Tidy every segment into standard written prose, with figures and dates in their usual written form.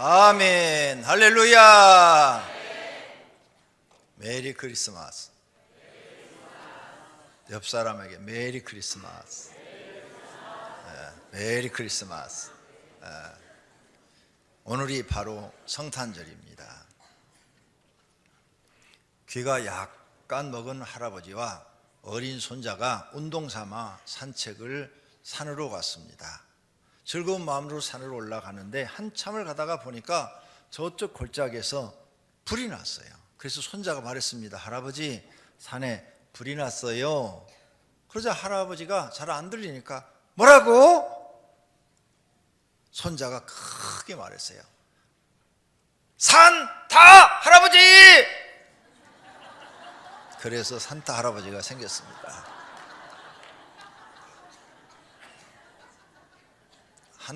아멘. 할렐루야. 메리 크리스마스. 옆 사람에게 메리 크리스마스. 메리 크리스마스. 오늘이 바로 성탄절입니다. 귀가 약간 먹은 할아버지와 어린 손자가 운동 삼아 산책을 산으로 갔습니다. 즐거운 마음으로 산으로 올라가는데 한참을 가다가 보니까 저쪽 골짜기에서 불이 났어요. 그래서 손자가 말했습니다. 할아버지, 산에 불이 났어요. 그러자 할아버지가 잘 안 들리니까 뭐라고? 손자가 크게 말했어요. 산타 할아버지! 그래서 산타 할아버지가 생겼습니다.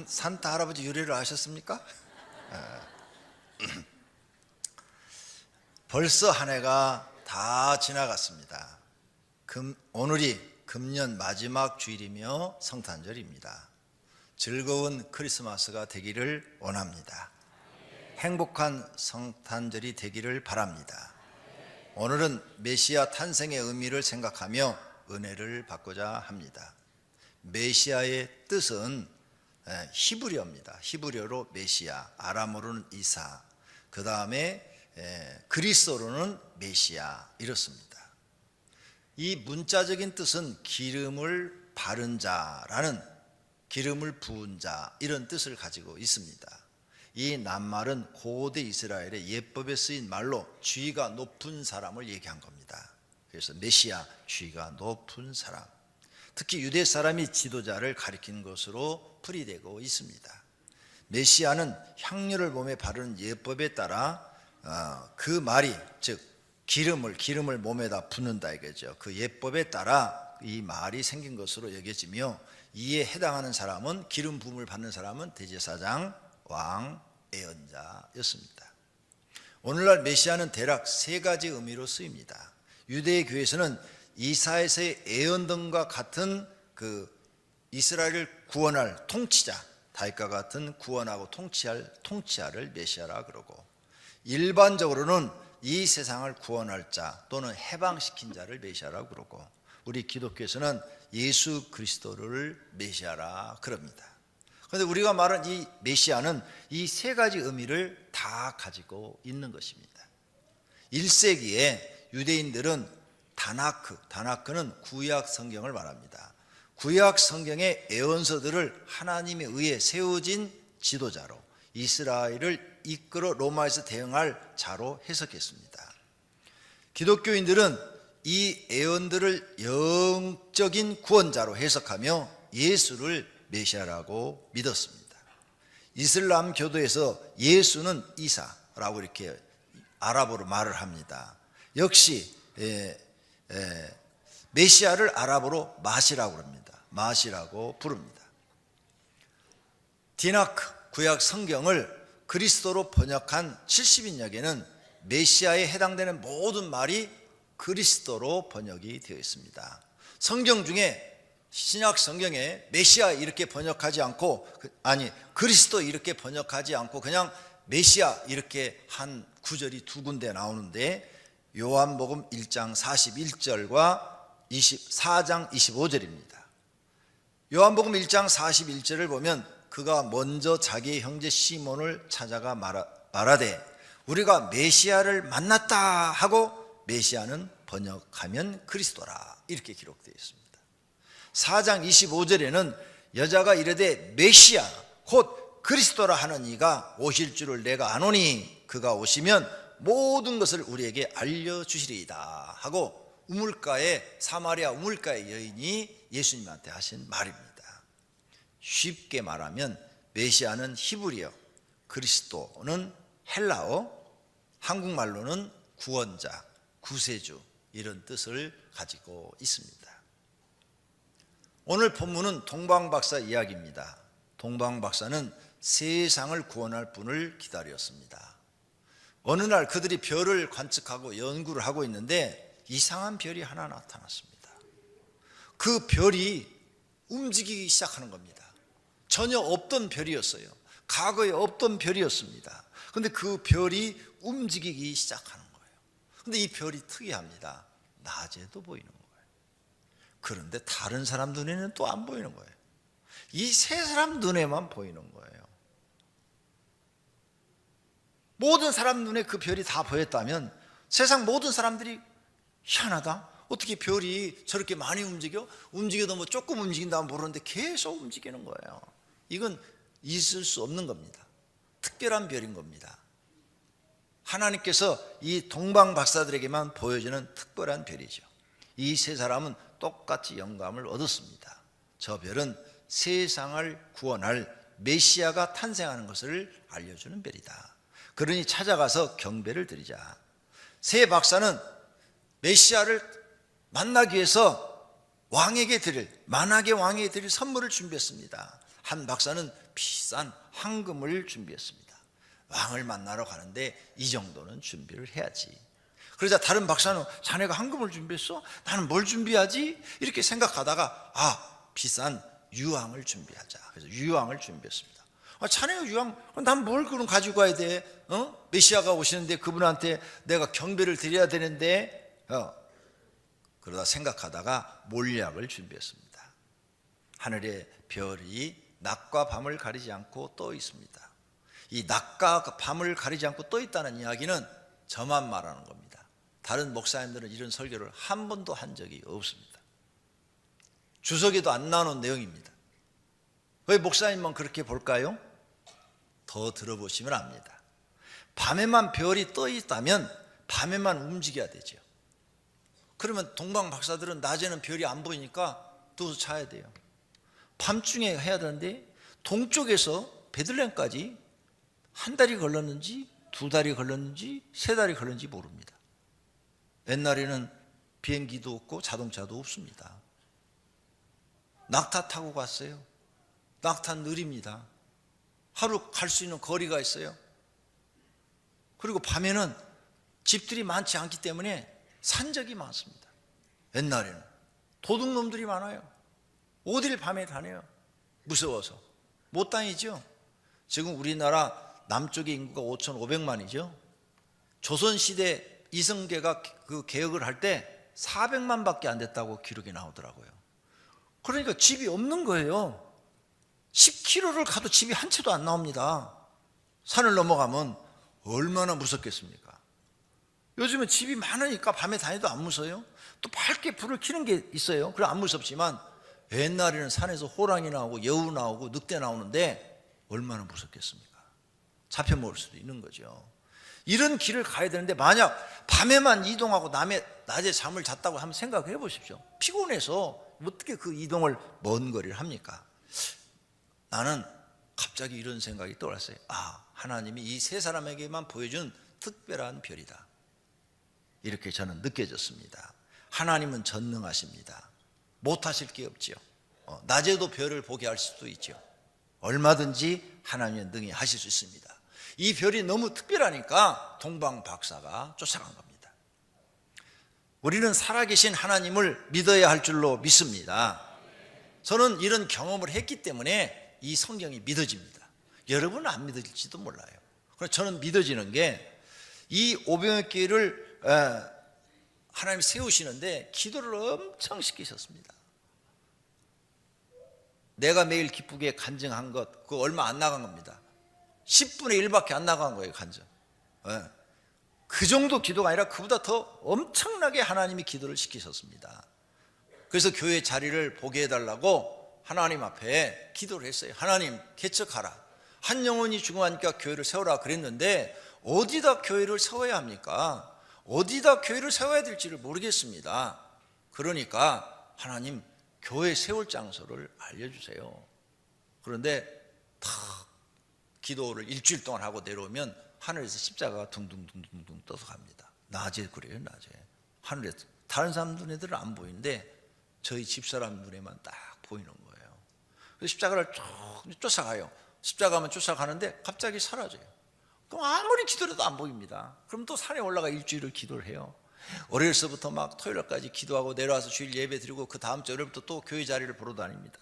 산타 할아버지 유래를 아셨습니까? 벌써 한 해가 다 지나갔습니다. 오늘이 금년 마지막 주일이며 성탄절입니다. 즐거운 크리스마스가 되기를 원합니다. 행복한 성탄절이 되기를 바랍니다. 오늘은 메시아 탄생의 의미를 생각하며 은혜를 받고자 합니다. 메시아의 뜻은 히브리어입니다. 히브리어로 메시아, 아람어로는 이사, 그 다음에 그리스어로는 메시아, 이렇습니다. 이 문자적인 뜻은 기름을 바른 자라는, 기름을 부은 자, 이런 뜻을 가지고 있습니다. 이 낱말은 고대 이스라엘의 예법에 쓰인 말로 지위가 높은 사람을 얘기한 겁니다. 그래서 메시아, 지위가 높은 사람, 특히 유대 사람이 지도자를 가리키는 것으로 풀이되고 있습니다. 메시아는 향료를 몸에 바르는 예법에 따라 그 말이, 즉 기름을 몸에다 붓는다 이거죠. 그 예법에 따라 이 말이 생긴 것으로 여겨지며, 이에 해당하는 사람은, 기름 부음을 받는 사람은 대제사장, 왕, 예언자였습니다. 오늘날 메시아는 대략 세 가지 의미로 쓰입니다. 유대의 교회에서는 이사야서의 예언 등과 같은 그 이스라엘을 구원할 통치자, 다윗과 같은 구원하고 통치자를 메시아라 그러고, 일반적으로는 이 세상을 구원할 자 또는 해방시킨 자를 메시아라 그러고, 우리 기독교에서는 예수 그리스도를 메시아라 그럽니다. 그런데 우리가 말한 이 메시아는 이 세 가지 의미를 다 가지고 있는 것입니다. 1세기에 유대인들은 다나크는 구약 성경을 말합니다. 구약 성경의 예언서들을 하나님에 의해 세워진 지도자로, 이스라엘을 이끌어 로마에서 대응할 자로 해석했습니다. 기독교인들은 이 예언들을 영적인 구원자로 해석하며 예수를 메시아라고 믿었습니다. 이슬람 교도에서 예수는 이사라고 이렇게 아랍어로 말을 합니다. 역시 메시아를 아랍어로 마시라고 합니다. 마시라고 부릅니다. 디나크 구약 성경을 그리스도로 번역한 70인역에는 메시아에 해당되는 모든 말이 그리스도로 번역이 되어 있습니다. 성경 중에, 신약 성경에 메시아 이렇게 번역하지 않고, 그리스도 이렇게 번역하지 않고 그냥 메시아 이렇게 한 구절이 두 군데 나오는데, 요한복음 1장 41절과 4장 25절입니다. 요한복음 1장 41절을 보면, 그가 먼저 자기의 형제 시몬을 찾아가 말하되 우리가 메시아를 만났다 하고, 메시아는 번역하면 그리스도라 이렇게 기록되어 있습니다. 4장 25절에는 여자가 이르되 메시아 곧 그리스도라 하는 이가 오실 줄을 내가 아노니 그가 오시면 모든 것을 우리에게 알려주시리이다 하고, 사마리아 우물가의 여인이 예수님한테 하신 말입니다. 쉽게 말하면 메시아는 히브리어, 그리스도는 헬라어, 한국말로는 구원자, 구세주, 이런 뜻을 가지고 있습니다. 오늘 본문은 동방박사 이야기입니다. 동방박사는 세상을 구원할 분을 기다렸습니다. 어느 날 그들이 별을 관측하고 연구를 하고 있는데 이상한 별이 하나 나타났습니다. 그 별이 움직이기 시작하는 겁니다. 전혀 없던 별이었어요. 과거에 없던 별이었습니다. 그런데 그 별이 움직이기 시작하는 거예요. 그런데 이 별이 특이합니다. 낮에도 보이는 거예요. 그런데 다른 사람 눈에는 또 안 보이는 거예요. 이 세 사람 눈에만 보이는 거예요. 모든 사람 눈에 그 별이 다 보였다면 세상 모든 사람들이 희한하다, 어떻게 별이 저렇게 많이 움직여? 움직여도 뭐 조금 움직인다면 모르는데 계속 움직이는 거예요. 이건 있을 수 없는 겁니다. 특별한 별인 겁니다. 하나님께서 이 동방 박사들에게만 보여주는 특별한 별이죠. 이 세 사람은 똑같이 영감을 얻었습니다. 저 별은 세상을 구원할 메시아가 탄생하는 것을 알려주는 별이다. 그러니 찾아가서 경배를 드리자. 세 박사는 메시아를 만나기 위해서 왕에게 드릴, 만악의 왕에게 드릴 선물을 준비했습니다. 한 박사는 비싼 황금을 준비했습니다. 왕을 만나러 가는데 이 정도는 준비를 해야지. 그러자 다른 박사는 자네가 황금을 준비했어? 나는 뭘 준비하지? 이렇게 생각하다가 비싼 유황을 준비하자. 그래서 유황을 준비했습니다. 자네가 유황, 난 뭘 그럼 가지고 가야 돼? 메시아가 오시는데 그분한테 내가 경배를 드려야 되는데 그러다 생각하다가 몰약을 준비했습니다. 하늘에 별이 낮과 밤을 가리지 않고 떠 있습니다. 이 낮과 밤을 가리지 않고 떠 있다는 이야기는 저만 말하는 겁니다. 다른 목사님들은 이런 설교를 한 번도 한 적이 없습니다. 주석에도 안 나오는 내용입니다. 왜 목사님만 그렇게 볼까요? 더 들어보시면 압니다. 밤에만 별이 떠 있다면 밤에만 움직여야 되죠. 그러면 동방 박사들은 낮에는 별이 안 보이니까 누워서 자야 돼요. 밤중에 해야 되는데 동쪽에서 베들레헴까지 한 달이 걸렸는지 두 달이 걸렸는지 세 달이 걸렸는지 모릅니다. 옛날에는 비행기도 없고 자동차도 없습니다. 낙타 타고 갔어요. 낙타 느립니다. 하루 갈 수 있는 거리가 있어요. 그리고 밤에는 집들이 많지 않기 때문에 산적이 많습니다. 옛날에는 도둑놈들이 많아요. 어딜 밤에 다녀요? 무서워서 못 다니죠. 지금 우리나라 남쪽의 인구가 5,500만이죠. 조선시대 이성계가 그 개혁을 할 때 400만 밖에 안 됐다고 기록이 나오더라고요. 그러니까 집이 없는 거예요. 10km를 가도 집이 한 채도 안 나옵니다. 산을 넘어가면 얼마나 무섭겠습니까? 요즘은 집이 많으니까 밤에 다녀도 안 무서워요. 또 밝게 불을 켜는 게 있어요. 그래 안 무섭지만 옛날에는 산에서 호랑이 나오고 여우 나오고 늑대 나오는데 얼마나 무섭겠습니까? 잡혀 먹을 수도 있는 거죠. 이런 길을 가야 되는데 만약 밤에만 이동하고 낮에 잠을 잤다고 한번 생각해 보십시오. 피곤해서 어떻게 그 이동을 먼 거리를 합니까? 나는 갑자기 이런 생각이 떠올랐어요. 하나님이 이 세 사람에게만 보여준 특별한 별이다. 이렇게 저는 느껴졌습니다. 하나님은 전능하십니다. 못하실 게 없지요. 낮에도 별을 보게 할 수도 있죠. 얼마든지 하나님은 능히 하실 수 있습니다. 이 별이 너무 특별하니까 동방 박사가 쫓아간 겁니다. 우리는 살아계신 하나님을 믿어야 할 줄로 믿습니다. 저는 이런 경험을 했기 때문에 이 성경이 믿어집니다. 여러분은 안 믿을지도 몰라요. 그래서 저는 믿어지는 게 이 오병이어 교회를 하나님이 세우시는데 기도를 엄청 시키셨습니다. 내가 매일 기쁘게 간증한 것 그거 얼마 안 나간 겁니다. 10분의 1밖에 안 나간 거예요. 간증. 그 정도 기도가 아니라 그보다 더 엄청나게 하나님이 기도를 시키셨습니다. 그래서 교회 자리를 보게 해달라고 하나님 앞에 기도를 했어요. 하나님 개척하라. 한 영혼이 죽어가니까 교회를 세우라 그랬는데 어디다 교회를 세워야 합니까? 어디다 교회를 세워야 될지를 모르겠습니다. 그러니까 하나님 교회 세울 장소를 알려주세요. 그런데 탁 기도를 일주일 동안 하고 내려오면 하늘에서 십자가가 둥둥둥둥 떠서 갑니다. 낮에 그래요. 낮에 하늘에서 다른 사람 눈에들은 안 보이는데 저희 집사람 눈에만 딱 보이는 거예요. 그래서 십자가를 쭉 쫓아가요. 십자가만 쫓아가는데 갑자기 사라져요. 그럼 아무리 기도해도 안 보입니다. 그럼 또 산에 올라가 일주일을 기도를 해요. 월요일서부터 막 토요일까지 기도하고 내려와서 주일 예배 드리고 그 다음 주 월요일부터 또 교회 자리를 보러 다닙니다.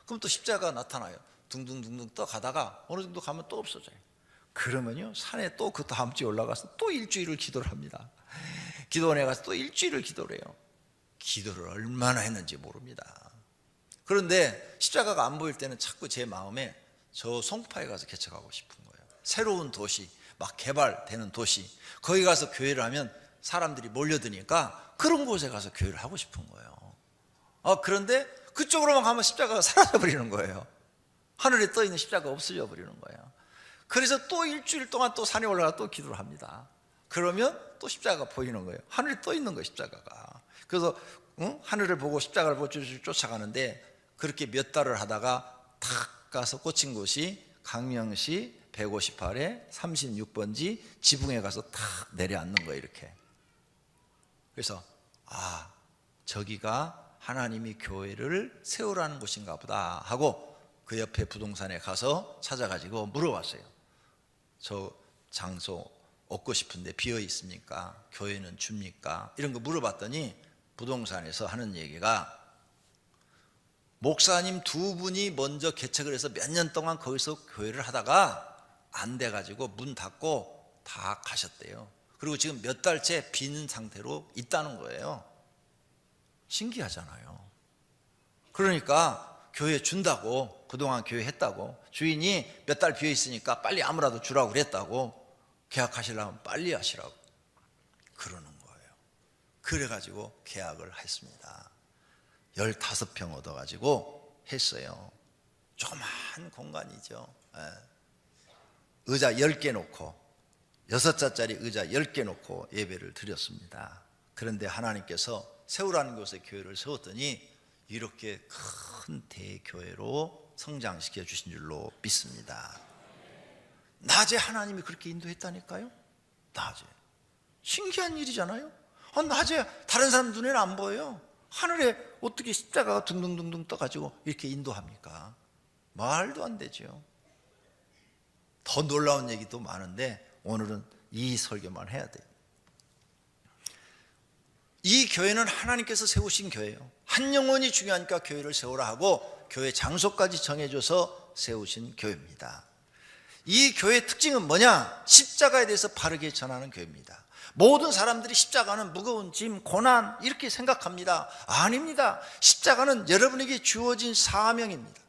그럼 또 십자가가 나타나요. 둥둥둥둥 떠가다가 어느 정도 가면 또 없어져요. 그러면요 산에 또 그 다음 주에 올라가서 또 일주일을 기도를 합니다. 기도원에 가서 또 일주일을 기도를 해요. 기도를 얼마나 했는지 모릅니다. 그런데 십자가가 안 보일 때는 자꾸 제 마음에 저 송파에 가서 개척하고 싶은 거예요. 새로운 도시, 막 개발되는 도시, 거기 가서 교회를 하면 사람들이 몰려드니까 그런 곳에 가서 교회를 하고 싶은 거예요. 그런데 그쪽으로만 가면 십자가가 사라져버리는 거예요. 하늘에 떠있는 십자가가 없어져 버리는 거예요. 그래서 또 일주일 동안 또 산에 올라가 또 기도를 합니다. 그러면 또 십자가가 보이는 거예요. 하늘에 떠있는 거예요, 십자가가. 그래서 하늘을 보고 십자가를 보고 쫓아가는데 그렇게 몇 달을 하다가 탁 가서 꽂힌 곳이 강명시 158에 36번지 지붕에 가서 탁 내려앉는 거예요, 이렇게. 그래서 저기가 하나님이 교회를 세우라는 곳인가 보다 하고 그 옆에 부동산에 가서 찾아가지고 물어봤어요. 저 장소 얻고 싶은데 비어 있습니까? 교회는 줍니까? 이런 거 물어봤더니 부동산에서 하는 얘기가 목사님 두 분이 먼저 개척을 해서 몇 년 동안 거기서 교회를 하다가 안 돼가지고 문 닫고 다 가셨대요. 그리고 지금 몇 달째 빈 상태로 있다는 거예요. 신기하잖아요. 그러니까 교회 준다고, 그동안 교회 했다고, 주인이 몇 달 비어 있으니까 빨리 아무라도 주라고 그랬다고, 계약하시려면 빨리 하시라고 그러는 거예요. 그래가지고 계약을 했습니다. 15평 얻어가지고 했어요. 조그만 공간이죠. 의자 10개 놓고 6자짜리 의자 10개 놓고 예배를 드렸습니다. 그런데 하나님께서 세우라는 곳에 교회를 세웠더니 이렇게 큰 대교회로 성장시켜 주신 줄로 믿습니다. 낮에 하나님이 그렇게 인도했다니까요. 낮에. 신기한 일이잖아요. 낮에 다른 사람 눈에는 안 보여요. 하늘에 어떻게 십자가가 둥둥둥둥 떠가지고 이렇게 인도합니까? 말도 안 되죠. 더 놀라운 얘기도 많은데 오늘은 이 설교만 해야 돼요. 이 교회는 하나님께서 세우신 교회예요. 한 영혼이 중요하니까 교회를 세우라 하고 교회 장소까지 정해줘서 세우신 교회입니다. 이 교회의 특징은 뭐냐? 십자가에 대해서 바르게 전하는 교회입니다. 모든 사람들이 십자가는 무거운 짐, 고난 이렇게 생각합니다. 아닙니다. 십자가는 여러분에게 주어진 사명입니다.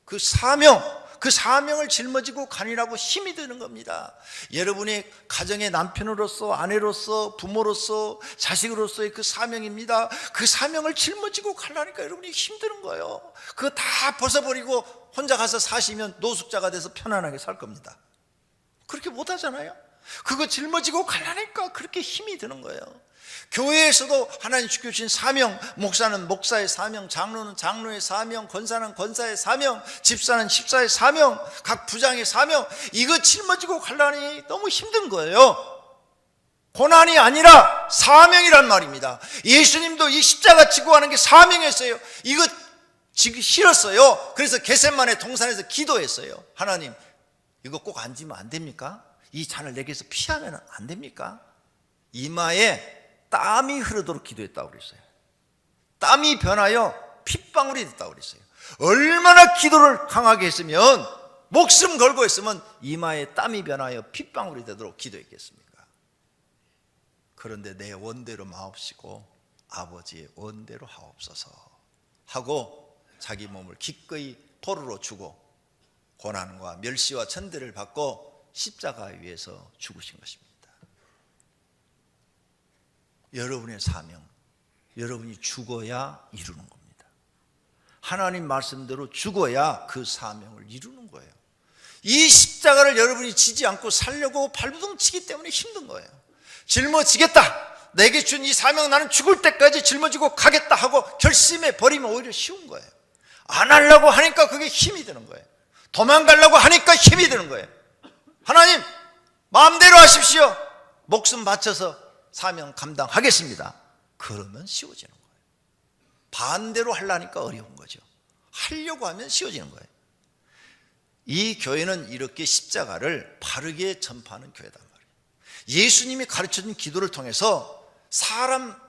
그 사명을 짊어지고 가니라고 힘이 드는 겁니다. 여러분의 가정의 남편으로서, 아내로서, 부모로서, 자식으로서의 그 사명입니다. 그 사명을 짊어지고 가려니까 여러분이 힘드는 거예요. 그거 다 벗어버리고 혼자 가서 사시면 노숙자가 돼서 편안하게 살 겁니다. 그렇게 못하잖아요. 그거 짊어지고 가려니까 그렇게 힘이 드는 거예요. 교회에서도 하나님 주신 사명, 목사는 목사의 사명, 장로는 장로의 사명, 권사는 권사의 사명, 집사는 집사의 사명, 각 부장의 사명, 이거 짊어지고 가려니 너무 힘든 거예요. 고난이 아니라 사명이란 말입니다. 예수님도 이 십자가 지고 하는 게 사명이었어요. 이거 지기 싫었어요. 그래서 겟세마네 동산에서 기도했어요. 하나님, 이거 꼭 앉으면 안 됩니까? 이 잔을 내게서 피하면 안 됩니까? 이마에 땀이 흐르도록 기도했다고 그랬어요. 땀이 변하여 핏방울이 됐다고 그랬어요. 얼마나 기도를 강하게 했으면, 목숨 걸고 했으면 이마에 땀이 변하여 핏방울이 되도록 기도했겠습니까? 그런데 내 원대로 마옵시고 아버지의 원대로 하옵소서 하고 자기 몸을 기꺼이 포로로 주고 고난과 멸시와 천대를 받고 십자가 위에서 죽으신 것입니다. 여러분의 사명, 여러분이 죽어야 이루는 겁니다. 하나님 말씀대로 죽어야 그 사명을 이루는 거예요. 이 십자가를 여러분이 지지 않고 살려고 발부둥 치기 때문에 힘든 거예요. 짊어지겠다, 내게 준 이 사명 나는 죽을 때까지 짊어지고 가겠다 하고 결심해 버리면 오히려 쉬운 거예요. 안 하려고 하니까 그게 힘이 드는 거예요. 도망가려고 하니까 힘이 드는 거예요. 하나님 마음대로 하십시오. 목숨 바쳐서 사명 감당하겠습니다. 그러면 쉬워지는 거예요. 반대로 하려니까 어려운 거죠. 하려고 하면 쉬워지는 거예요. 이 교회는 이렇게 십자가를 바르게 전파하는 교회단 말이에요. 예수님이 가르쳐준 기도를 통해서 사람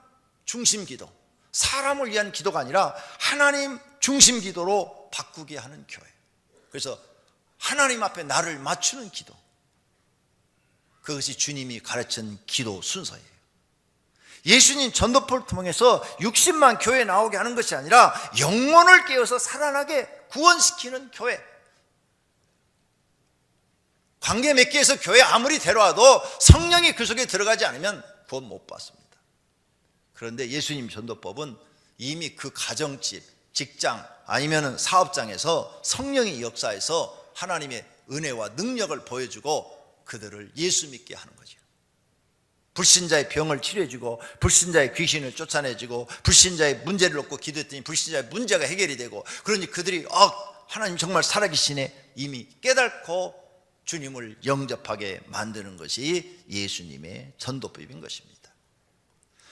중심 기도, 사람을 위한 기도가 아니라 하나님 중심 기도로 바꾸게 하는 교회. 그래서 하나님 앞에 나를 맞추는 기도, 그것이 주님이 가르친 기도 순서예요. 예수님 전도포를 통해서 60만 교회 나오게 하는 것이 아니라 영혼을 깨워서 살아나게 구원시키는 교회. 관계 맺기에서 교회 아무리 데려와도 성령이 그 속에 들어가지 않으면 구원 못 받습니다. 그런데 예수님 전도법은 이미 그 가정집, 직장 아니면 사업장에서 성령이 역사해서 하나님의 은혜와 능력을 보여주고 그들을 예수 믿게 하는 거죠. 불신자의 병을 치료해주고 불신자의 귀신을 쫓아내주고 불신자의 문제를 놓고 기도했더니 불신자의 문제가 해결이 되고, 그러니 그들이 하나님 정말 살아계시네 이미 깨닫고 주님을 영접하게 만드는 것이 예수님의 전도법인 것입니다.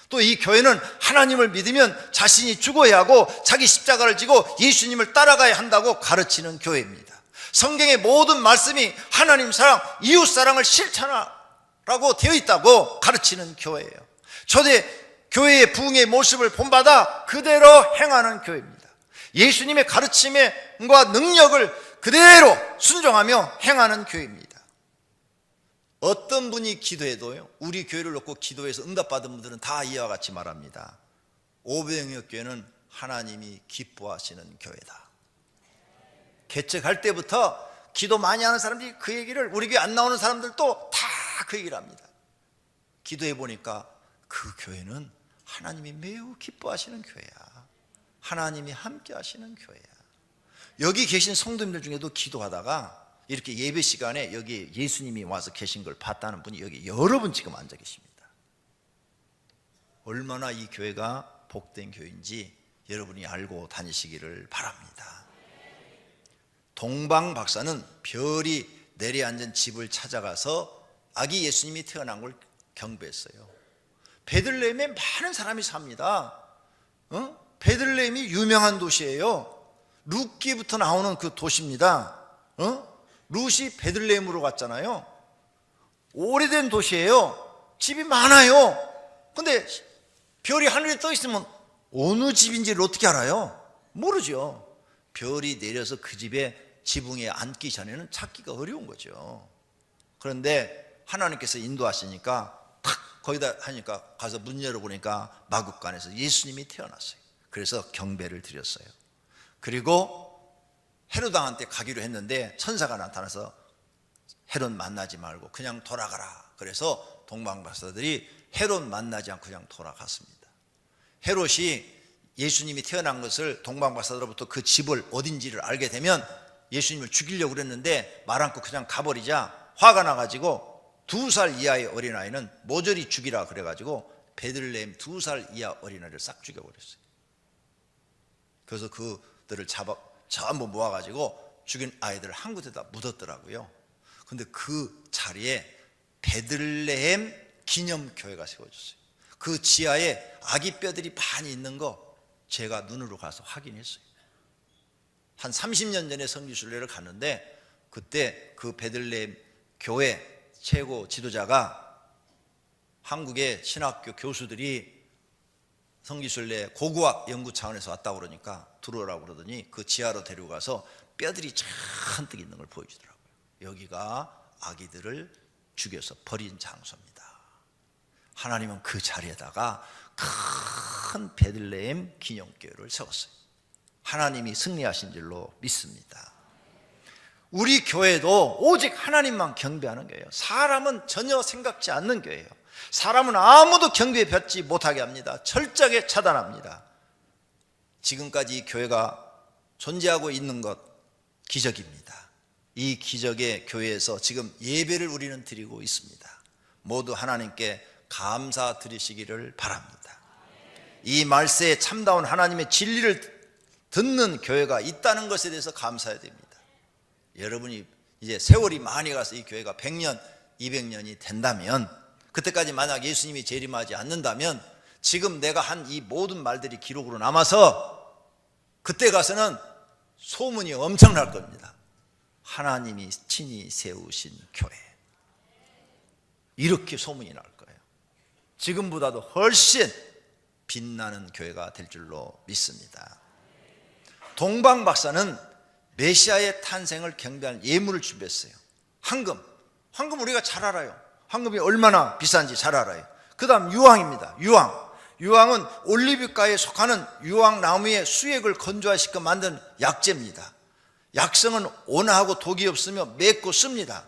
또 이 교회는 하나님을 믿으면 자신이 죽어야 하고 자기 십자가를 지고 예수님을 따라가야 한다고 가르치는 교회입니다. 성경의 모든 말씀이 하나님 사랑, 이웃 사랑을 실천하라고 되어 있다고 가르치는 교회예요. 초대 교회의 부흥의 모습을 본받아 그대로 행하는 교회입니다. 예수님의 가르침과 능력을 그대로 순종하며 행하는 교회입니다. 어떤 분이 기도해도요, 우리 교회를 놓고 기도해서 응답받은 분들은 다 이와 같이 말합니다. 오병이어교회는 하나님이 기뻐하시는 교회다. 개척할 때부터 기도 많이 하는 사람들이 그 얘기를, 우리 교회 안 나오는 사람들도 다 그 얘기를 합니다. 기도해 보니까 그 교회는 하나님이 매우 기뻐하시는 교회야. 하나님이 함께 하시는 교회야. 여기 계신 성도님들 중에도 기도하다가 이렇게 예배 시간에 여기 예수님이 와서 계신 걸 봤다는 분이 여기 여러 분 지금 앉아 계십니다. 얼마나 이 교회가 복된 교회인지 여러분이 알고 다니시기를 바랍니다. 동방 박사는 별이 내려앉은 집을 찾아가서 아기 예수님이 태어난 걸 경배했어요. 베들레헴에 많은 사람이 삽니다. 베들레헴이 유명한 도시예요. 룻기부터 나오는 그 도시입니다. 룻이 베들레헴으로 갔잖아요. 오래된 도시예요. 집이 많아요. 근데 별이 하늘에 떠 있으면 어느 집인지를 어떻게 알아요? 모르죠. 별이 내려서 그 집에 지붕에 앉기 전에는 찾기가 어려운 거죠. 그런데 하나님께서 인도하시니까 탁 거기다 하니까 가서 문 열어보니까 마국간에서 예수님이 태어났어요. 그래서 경배를 드렸어요. 그리고 헤롯 왕한테 가기로 했는데 천사가 나타나서 헤롯 만나지 말고 그냥 돌아가라. 그래서 동방박사들이 헤롯 만나지 않고 그냥 돌아갔습니다. 헤롯이 예수님이 태어난 것을 동방박사들로부터 그 집을 어딘지를 알게 되면 예수님을 죽이려고 그랬는데 말 않고 그냥 가버리자 화가 나가지고 2살 이하의 어린아이는 모조리 죽이라 그래가지고 베들레헴 2살 이하 어린아이를 싹 죽여버렸어요. 그래서 그들을 전부 모아가지고 죽인 아이들을 한 곳에다 묻었더라고요. 근데 그 자리에 베들레헴 기념교회가 세워졌어요. 그 지하에 아기 뼈들이 많이 있는 거 제가 눈으로 가서 확인했어요. 한 30년 전에 성지순례를 갔는데 그때 그 베들레헴 교회 최고 지도자가 한국의 신학교 교수들이 성지순례 고고학 연구 차원에서 왔다고 그러니까 들어오라고 그러더니 그 지하로 데려가서 뼈들이 잔뜩 있는 걸 보여주더라고요. 여기가 아기들을 죽여서 버린 장소입니다. 하나님은 그 자리에다가 큰 베들레헴 기념교회를 세웠어요. 하나님이 승리하신 줄로 믿습니다. 우리 교회도 오직 하나님만 경배하는 교회예요. 사람은 전혀 생각지 않는 교회예요. 사람은 아무도 경배받지 못하게 합니다. 철저하게 차단합니다. 지금까지 이 교회가 존재하고 있는 것 기적입니다. 이 기적의 교회에서 지금 예배를 우리는 드리고 있습니다. 모두 하나님께 감사드리시기를 바랍니다. 이 말세에 참다운 하나님의 진리를 듣는 교회가 있다는 것에 대해서 감사해야 됩니다. 여러분이 이제 세월이 많이 가서 이 교회가 100년, 200년이 된다면, 그때까지 만약 예수님이 재림하지 않는다면 지금 내가 한 이 모든 말들이 기록으로 남아서 그때 가서는 소문이 엄청날 겁니다. 하나님이 친히 세우신 교회, 이렇게 소문이 날 거예요. 지금보다도 훨씬 빛나는 교회가 될 줄로 믿습니다. 동방 박사는 메시아의 탄생을 경배할 예물을 준비했어요. 황금 우리가 잘 알아요. 황금이 얼마나 비싼지 잘 알아요. 그 다음 유황입니다. 유황은 올리브가에 속하는 유황나무의 수액을 건조화시켜 만든 약재입니다. 약성은 온화하고 독이 없으며 맵고 씁니다.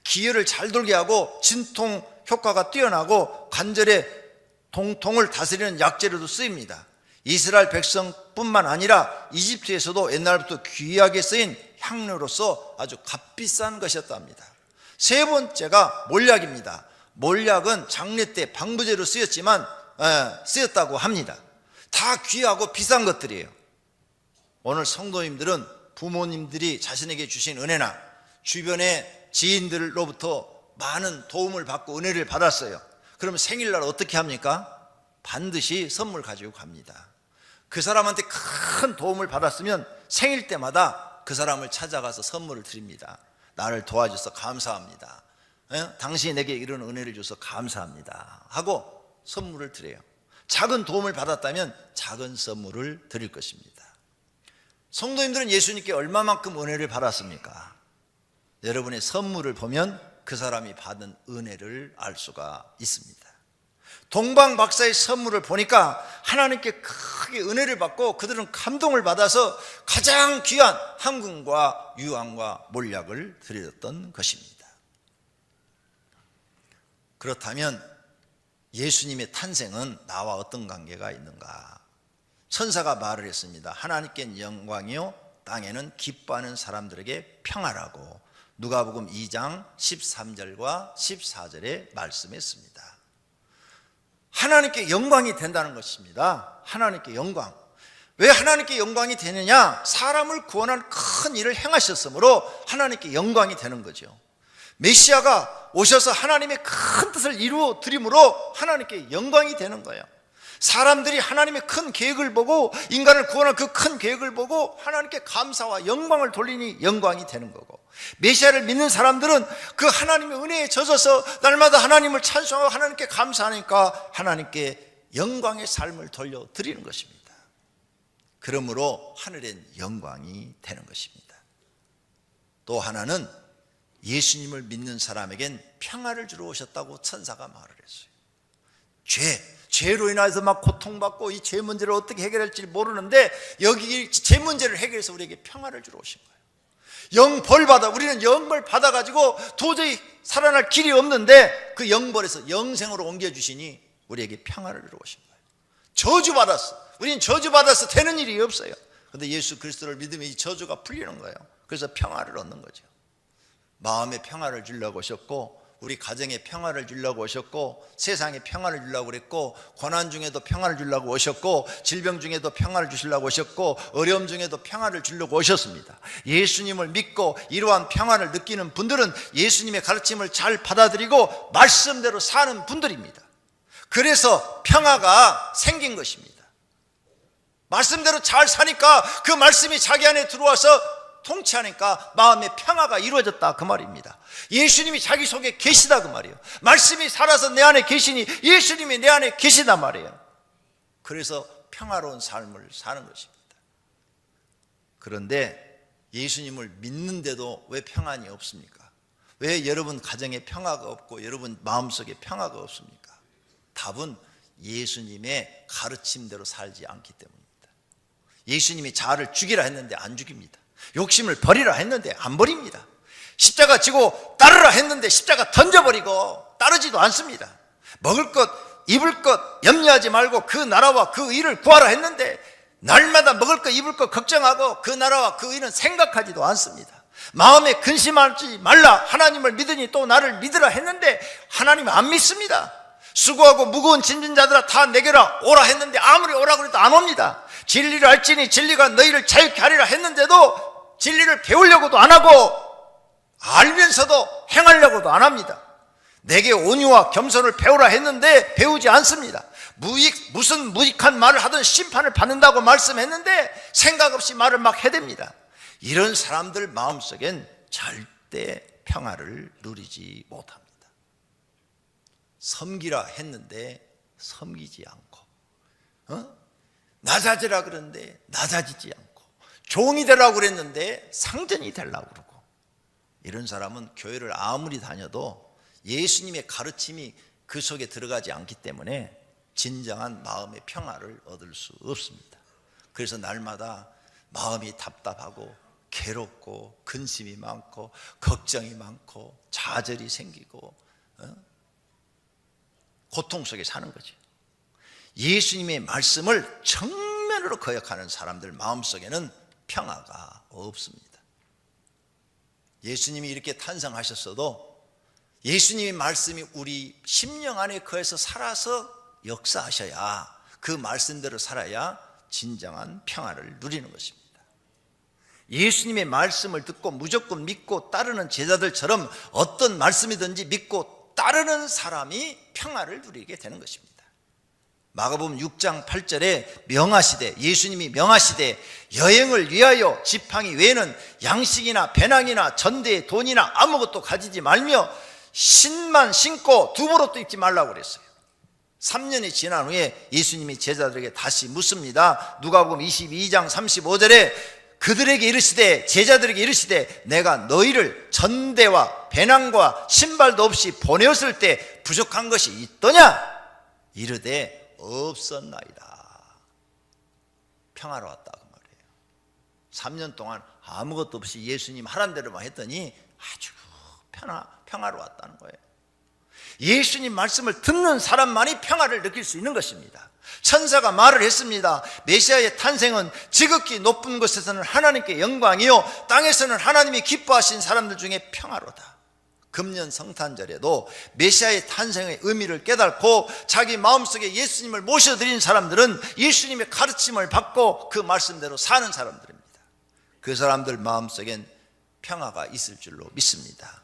기혈을 잘 돌게 하고 진통 효과가 뛰어나고 관절의 통통을 다스리는 약재로도 쓰입니다. 이스라엘 백성뿐만 아니라 이집트에서도 옛날부터 귀하게 쓰인 향료로서 아주 값비싼 것이었답니다. 세 번째가 몰약입니다. 몰약은 장례 때 방부제로 쓰였다고 합니다. 다 귀하고 비싼 것들이에요. 오늘 성도님들은 부모님들이 자신에게 주신 은혜나 주변의 지인들로부터 많은 도움을 받고 은혜를 받았어요. 그러면 생일날 어떻게 합니까? 반드시 선물 가지고 갑니다. 그 사람한테 큰 도움을 받았으면 생일 때마다 그 사람을 찾아가서 선물을 드립니다. 나를 도와줘서 감사합니다. 당신이 내게 이런 은혜를 줘서 감사합니다 하고 선물을 드려요. 작은 도움을 받았다면 작은 선물을 드릴 것입니다. 성도님들은 예수님께 얼마만큼 은혜를 받았습니까? 여러분의 선물을 보면 그 사람이 받은 은혜를 알 수가 있습니다. 동방 박사의 선물을 보니까 하나님께 크게 은혜를 받고 그들은 감동을 받아서 가장 귀한 황금과 유황과 몰약을 드렸던 것입니다. 그렇다면 예수님의 탄생은 나와 어떤 관계가 있는가? 천사가 말을 했습니다. 하나님께 영광이요 땅에는 기뻐하는 사람들에게 평화라고 누가복음 2장 13절과 14절에 말씀했습니다. 하나님께 영광이 된다는 것입니다. 하나님께 영광. 왜 하나님께 영광이 되느냐? 사람을 구원한 큰 일을 행하셨으므로 하나님께 영광이 되는 거죠. 메시아가 오셔서 하나님의 큰 뜻을 이루어 드림으로 하나님께 영광이 되는 거예요. 사람들이 하나님의 큰 계획을 보고 인간을 구원할 그 큰 계획을 보고 하나님께 감사와 영광을 돌리니 영광이 되는 거고, 메시아를 믿는 사람들은 그 하나님의 은혜에 젖어서 날마다 하나님을 찬송하고 하나님께 감사하니까 하나님께 영광의 삶을 돌려드리는 것입니다. 그러므로 하늘엔 영광이 되는 것입니다. 또 하나는 예수님을 믿는 사람에겐 평화를 주러 오셨다고 천사가 말을 했어요. 죄로 인해서 막 고통받고 이 죄 문제를 어떻게 해결할지 모르는데 여기 죄 문제를 해결해서 우리에게 평화를 주러 오신 거예요. 영벌받아, 우리는 영벌 받아가지고 도저히 살아날 길이 없는데 그 영벌에서 영생으로 옮겨주시니 우리에게 평화를 주러 오신 거예요. 저주받았어. 우리는 저주받아서 되는 일이 없어요. 그런데 예수 그리스도를 믿으면 이 저주가 풀리는 거예요. 그래서 평화를 얻는 거죠. 마음의 평화를 주려고 오셨고, 우리 가정에 평화를 주려고 오셨고, 세상에 평화를 주려고 그랬고, 고난 중에도 평화를 주려고 오셨고, 질병 중에도 평화를 주시려고 오셨고, 어려움 중에도 평화를 주려고 오셨습니다. 예수님을 믿고 이러한 평화를 느끼는 분들은 예수님의 가르침을 잘 받아들이고 말씀대로 사는 분들입니다. 그래서 평화가 생긴 것입니다. 말씀대로 잘 사니까 그 말씀이 자기 안에 들어와서 통치하니까 마음의 평화가 이루어졌다 그 말입니다. 예수님이 자기 속에 계시다 그 말이에요. 말씀이 살아서 내 안에 계시니 예수님이 내 안에 계시단 말이에요. 그래서 평화로운 삶을 사는 것입니다. 그런데 예수님을 믿는데도 왜 평안이 없습니까? 왜 여러분 가정에 평화가 없고 여러분 마음속에 평화가 없습니까? 답은 예수님의 가르침대로 살지 않기 때문입니다. 예수님이 자아를 죽이라 했는데 안 죽입니다. 욕심을 버리라 했는데 안 버립니다. 십자가 지고 따르라 했는데 십자가 던져버리고 따르지도 않습니다. 먹을 것 입을 것 염려하지 말고 그 나라와 그 의를 구하라 했는데 날마다 먹을 것 입을 것 걱정하고 그 나라와 그 의는 생각하지도 않습니다. 마음에 근심하지 말라, 하나님을 믿으니 또 나를 믿으라 했는데 하나님 안 믿습니다. 수고하고 무거운 짐진 자들아 다 내게라 오라 했는데 아무리 오라고 해도 안 옵니다. 진리를 알지니 진리가 너희를 자유케 하리라 했는데도 진리를 배우려고도 안 하고 알면서도 행하려고도 안 합니다. 내게 온유와 겸손을 배우라 했는데 배우지 않습니다. 무슨 무익한 말을 하든 심판을 받는다고 말씀했는데 생각 없이 말을 막 해댑니다. 이런 사람들 마음속엔 절대 평화를 누리지 못합니다. 섬기라 했는데 섬기지 않고, 낮아지라 그러는데 낮아지지 않고, 종이 되라고 그랬는데 상전이 되려고 그러고, 이런 사람은 교회를 아무리 다녀도 예수님의 가르침이 그 속에 들어가지 않기 때문에 진정한 마음의 평화를 얻을 수 없습니다. 그래서 날마다 마음이 답답하고 괴롭고 근심이 많고 걱정이 많고 좌절이 생기고 고통 속에 사는 거죠. 예수님의 말씀을 정면으로 거역하는 사람들 마음속에는 평화가 없습니다. 예수님이 이렇게 탄생하셨어도 예수님의 말씀이 우리 심령 안에 거해서 살아서 역사하셔야, 그 말씀대로 살아야 진정한 평화를 누리는 것입니다. 예수님의 말씀을 듣고 무조건 믿고 따르는 제자들처럼 어떤 말씀이든지 믿고 따르는 사람이 평화를 누리게 되는 것입니다. 마가복음 6장 8절에 명하시되, 예수님이 명하시되 여행을 위하여 지팡이 외에는 양식이나 배낭이나 전대에 돈이나 아무것도 가지지 말며 신만 신고 두부로도 입지 말라고 그랬어요. 3년이 지난 후에 예수님이 제자들에게 다시 묻습니다. 누가복음 22장 35절에 그들에게 이르시되, 제자들에게 이르시되 내가 너희를 전대와 배낭과 신발도 없이 보내었을 때 부족한 것이 있더냐? 이르되 없었나이다. 평화로웠다 그 말이에요. 3년 동안 아무것도 없이 예수님 하란 대로만 했더니 아주 평화로웠다는 거예요. 예수님 말씀을 듣는 사람만이 평화를 느낄 수 있는 것입니다. 천사가 말을 했습니다. 메시아의 탄생은 지극히 높은 곳에서는 하나님께 영광이요 땅에서는 하나님이 기뻐하신 사람들 중에 평화로다. 금년 성탄절에도 메시아의 탄생의 의미를 깨닫고 자기 마음속에 예수님을 모셔드린 사람들은 예수님의 가르침을 받고 그 말씀대로 사는 사람들입니다. 그 사람들 마음속엔 평화가 있을 줄로 믿습니다.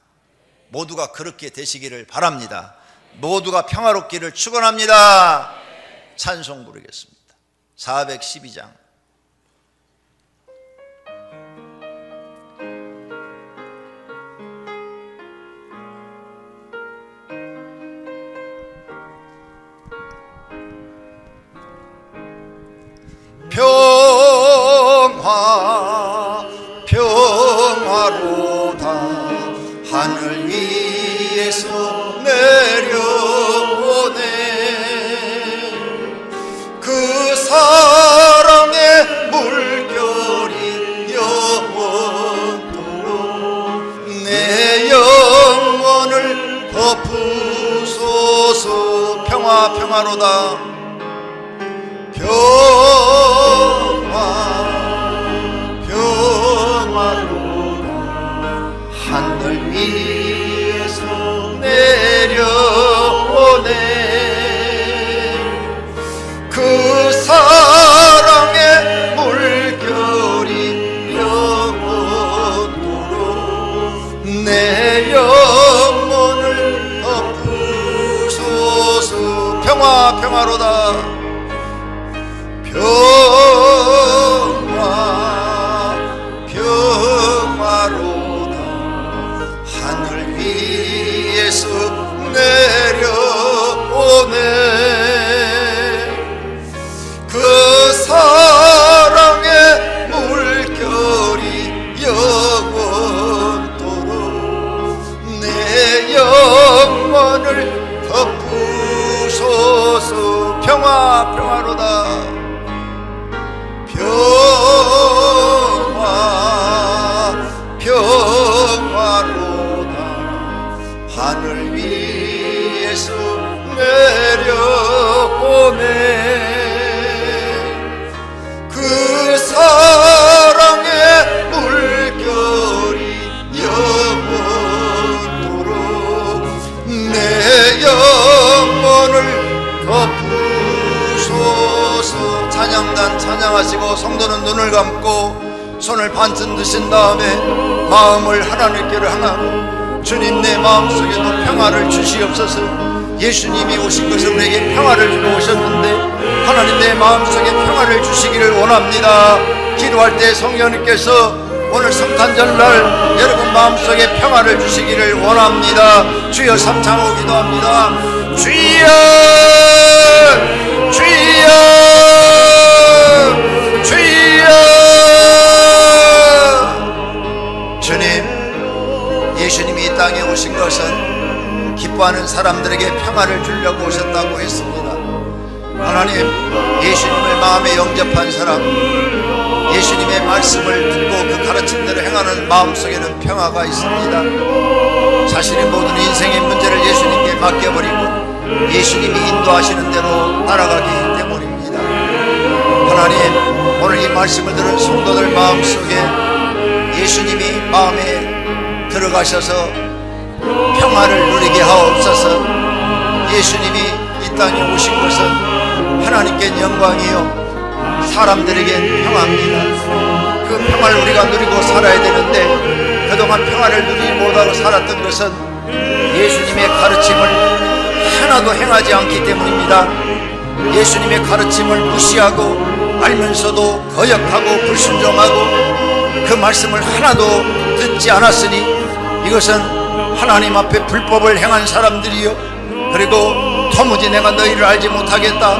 모두가 그렇게 되시기를 바랍니다. 모두가 평화롭기를 축원합니다. 찬송 부르겠습니다. 412장. 평화 평화로다 하늘 위에서 내려오네. 그 사랑의 물결이 영원토록 내 영혼을 덮으소서. 평화 평화로다. 평화로다 하늘 위에서 내려오네. 그 사랑의 물결이 영원토록 내 영혼을 덮으소서. 평화로다. 평화로다 하늘 위에서 내려오네. 그 사랑의 물결이 영원토록 내 영혼을 덮으소서. 평화로다. 평화로다 하늘 위에서 내려오네. 그 사랑의 물결이 영원토록 내 영혼을 덮으소서. 찬양단 찬양하시고 성도는 눈을 감고 손을 반쯤 드신 다음에 마음을 하나님께로 향하고, 주님 내 마음속에도 평화를 주시옵소서. 예수님이 오신 것은 우리에게 평화를 주러 오셨는데 하나님 내 마음속에 평화를 주시기를 원합니다. 기도할 때 성령님께서 오늘 성탄절날 여러분 마음속에 평화를 주시기를 원합니다. 주여 삼창하고 기도합니다. 주여 주여 주여 기뻐하는 사람들에게 평화를 주려고 오셨다고 했습니다. 하나님, 예수님을 마음에 영접한 사람, 예수님의 말씀을 듣고 그 가르침대로 행하는 마음속에는 평화가 있습니다. 자신의 모든 인생의 문제를 예수님께 맡겨버리고 예수님이 인도하시는 대로 따라가기 때문입니다. 하나님, 오늘 이 말씀을 들은 성도들 마음속에 예수님이 마음에 들어가셔서 평화를 누리게 하옵소서. 예수님이 이 땅에 오신 것은 하나님께 영광이요 사람들에게 평화입니다. 그 평화를 우리가 누리고 살아야 되는데 그동안 평화를 누리지 못하고 살았던 것은 예수님의 가르침을 하나도 행하지 않기 때문입니다. 예수님의 가르침을 무시하고 알면서도 거역하고 불순종하고 그 말씀을 하나도 듣지 않았으니 이것은 하나님 앞에 불법을 행한 사람들이요, 그리고 도무지 내가 너희를 알지 못하겠다,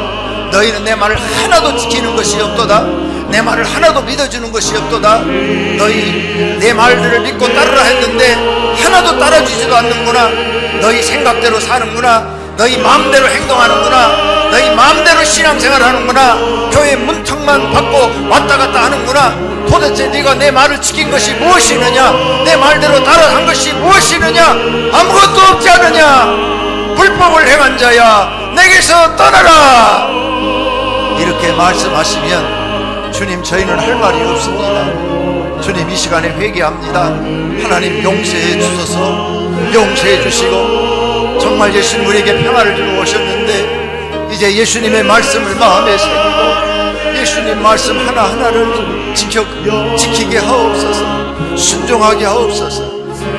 너희는 내 말을 하나도 지키는 것이 없도다, 내 말을 하나도 믿어주는 것이 없도다, 너희 내 말들을 믿고 따르라 했는데 하나도 따라주지도 않는구나, 너희 생각대로 사는구나, 너희 마음대로 행동하는구나, 너희 마음대로 신앙생활 하는구나, 교회 문턱만 받고 왔다 갔다 하는구나, 도대체 네가 내 말을 지킨 것이 무엇이느냐, 내 말대로 따라한 것이 무엇이느냐, 아무것도 없지 않느냐, 불법을 행한 자야 내게서 떠나라, 이렇게 말씀하시면 주님, 저희는 할 말이 없습니다. 주님, 이 시간에 회개합니다. 하나님, 용서해 주소서. 용서해 주시고 정말 예수님 우리에게 평화를 주고 오셨는데 이제 예수님의 말씀을 마음에 새기고 예수님 말씀 하나하나를 지키게 하옵소서. 순종하게 하옵소서.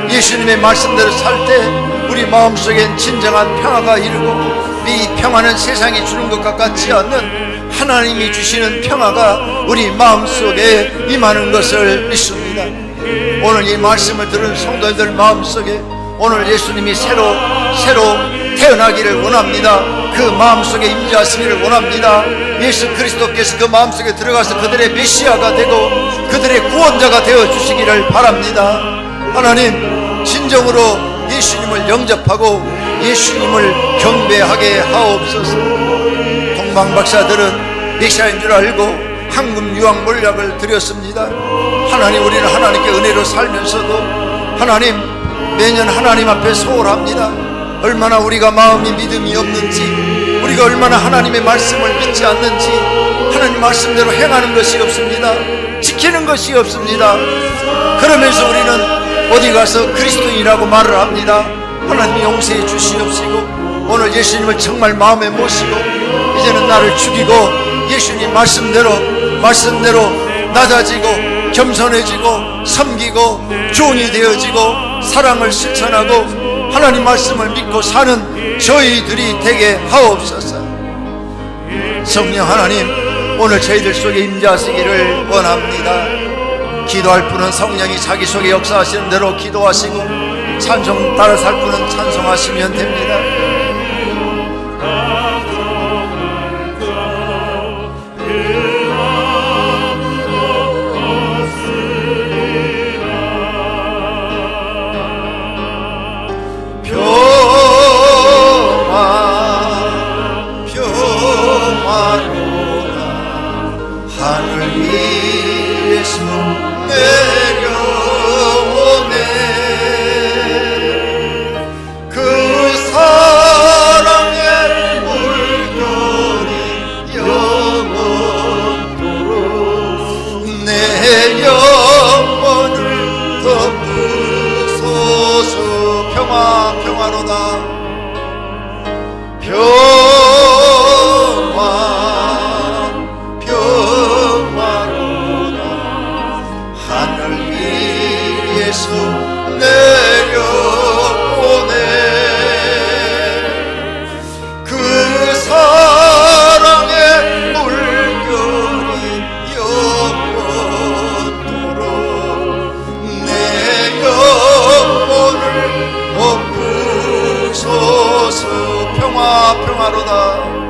예수님의 말씀대로 살 때 우리 마음속엔 진정한 평화가 이르고 이 평화는 세상이 주는 것과 같지 않는 하나님이 주시는 평화가 우리 마음속에 임하는 것을 믿습니다. 오늘 이 말씀을 들은 성도들 마음속에 오늘 예수님이 새로 태어나기를 원합니다. 그 마음속에 임재하시기를 원합니다. 예수 그리스도께서 그 마음속에 들어가서 그들의 메시아가 되고 그들의 구원자가 되어 주시기를 바랍니다. 하나님, 진정으로 예수님을 영접하고 예수님을 경배하게 하옵소서. 동방박사들은 메시아인 줄 알고 황금 유황 몰약을 드렸습니다. 하나님, 우리는 하나님께 은혜로 살면서도 하나님, 매년 하나님 앞에 소홀합니다. 얼마나 우리가 마음이 믿음이 없는지, 우리가 얼마나 하나님의 말씀을 믿지 않는지, 하나님 말씀대로 행하는 것이 없습니다. 지키는 것이 없습니다. 그러면서 우리는 어디 가서 그리스도인이라고 말을 합니다. 하나님 용서해 주시옵시고 오늘 예수님을 정말 마음에 모시고 이제는 나를 죽이고 예수님 말씀대로 낮아지고 겸손해지고 섬기고 종이 되어지고 사랑을 실천하고 하나님 말씀을 믿고 사는 저희들이 되게 하옵소서. 성령 하나님, 오늘 저희들 속에 임재하시기를 원합니다. 기도할 분은 성령이 자기 속에 역사하시는 대로 기도하시고 찬송 따라 살 분은 찬송하시면 됩니다. 평화로다.